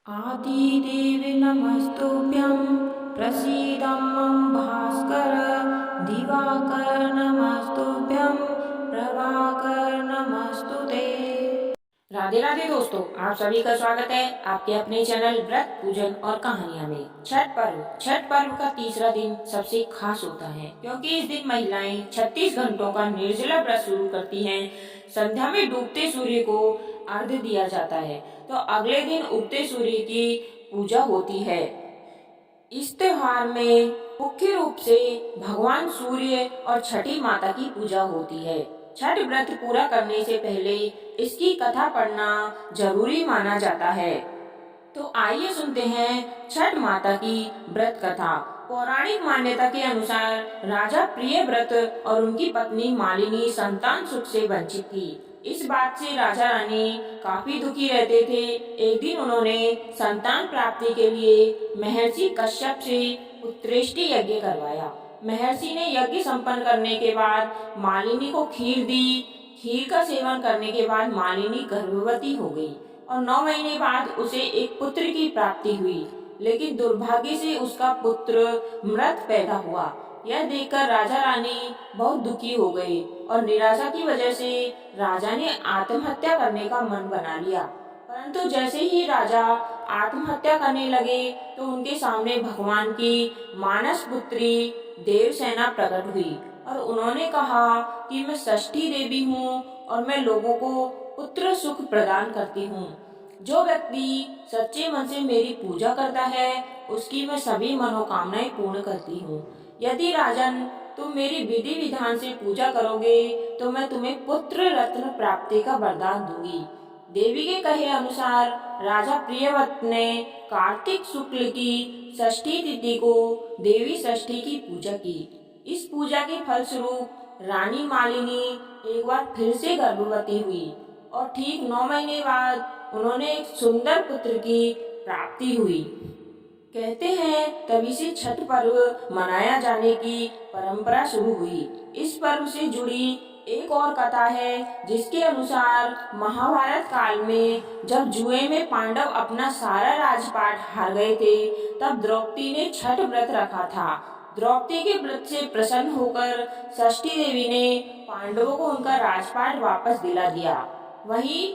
आदिदेवे नमस्तुभ्यं प्रसीद मम भास्कर दिवाकर नमस्तुभ्यं प्रभाकर नमस्तुते। राधे राधे दोस्तों, आप सभी का स्वागत है आपके अपने चैनल व्रत पूजन और कहानियां में। छठ पर्व का तीसरा दिन सबसे खास होता है क्योंकि इस दिन महिलाएं 36 घंटों का निर्जला व्रत शुरू करती हैं। संध्या में डूबते सूर्य को अर्घ्य दिया जाता है तो अगले दिन उगते सूर्य की पूजा होती है। इस त्योहार में मुख्य रूप से भगवान सूर्य और छठी माता की पूजा होती है। छठ व्रत पूरा करने से पहले इसकी कथा पढ़ना जरूरी माना जाता है। तो आइए सुनते हैं छठ माता की व्रत कथा। पौराणिक मान्यता के अनुसार राजा प्रियव्रत और उनकी पत्नी मालिनी संतान सुख से वंचित थी। इस बात से राजा रानी काफी दुखी रहते थे। एक दिन उन्होंने संतान प्राप्ति के लिए महर्षि कश्यप से पुत्रेष्टि यज्ञ करवाया। महर्षि ने यज्ञ संपन्न करने के बाद मालिनी को खीर दी। खीर का सेवन करने के बाद मालिनी गर्भवती हो गई और 9 महीने बाद उसे एक पुत्र की प्राप्ति हुई, लेकिन दुर्भाग्य से उसका पुत्र मृत पैदा हुआ। यह देखकर राजा रानी बहुत दुखी हो गए और निराशा की वजह से राजा ने आत्महत्या करने का मन बना लिया। परंतु जैसे ही राजा आत्महत्या करने लगे तो उनके सामने भगवान की मानस पुत्री देवसेना प्रकट हुई और उन्होंने कहा कि मैं षष्ठी देवी हूँ और मैं लोगों को पुत्र सुख प्रदान करती हूँ। जो व्यक्ति सच्चे मन से मेरी पूजा करता है उसकी मैं सभी मनोकामनाएं पूर्ण करती हूँ। यदि राजन तुम मेरी विधि विधान से पूजा करोगे तो मैं तुम्हें पुत्र रत्न प्राप्ति का वरदान दूंगी। देवी के कहे अनुसार राजा प्रियव्रत ने कार्तिक शुक्ल की षष्ठी तिथि को देवी षष्ठी की पूजा की। इस पूजा के फलस्वरूप रानी मालिनी एक बार फिर से गर्भवती हुई और ठीक 9 महीने बाद उन्होंने एक सुंदर पुत्र की प्राप्ति हुई। कहते हैं तभी से छठ पर्व मनाया जाने की परंपरा शुरू हुई। इस पर्व से जुड़ी एक और कथा है जिसके अनुसार महाभारत काल में जब जुए में पांडव अपना सारा राजपाट हार गए थे तब द्रौपदी ने छठ व्रत रखा था। द्रौपदी के व्रत से प्रसन्न होकर षष्ठी देवी ने पांडवों को उनका राजपाट वापस दिला दिया। वहीं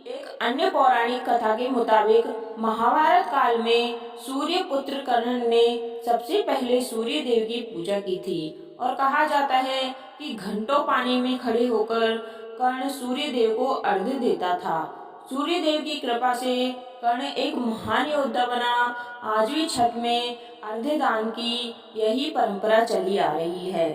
एक अन्य पौराणिक कथा के मुताबिक महाभारत काल में सूर्य पुत्र कर्ण ने सबसे पहले सूर्य देव की पूजा की थी और कहा जाता है कि घंटों पानी में खड़े होकर कर्ण सूर्य देव को अर्घ्य देता था। सूर्य देव की कृपा से कर्ण एक महान योद्धा बना। आज भी छठ में अर्घ्य दान की यही परंपरा चली आ रही है।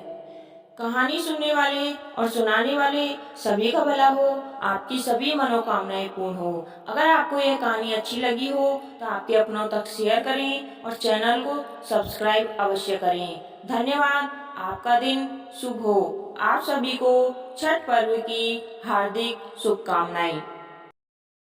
कहानी सुनने वाले और सुनाने वाले सभी का भला हो, आपकी सभी मनोकामनाएं पूर्ण हो। अगर आपको यह कहानी अच्छी लगी हो तो आपके अपनों तक शेयर करें और चैनल को सब्सक्राइब अवश्य करें। धन्यवाद। आपका दिन शुभ हो। आप सभी को छठ पर्व की हार्दिक शुभकामनाएं।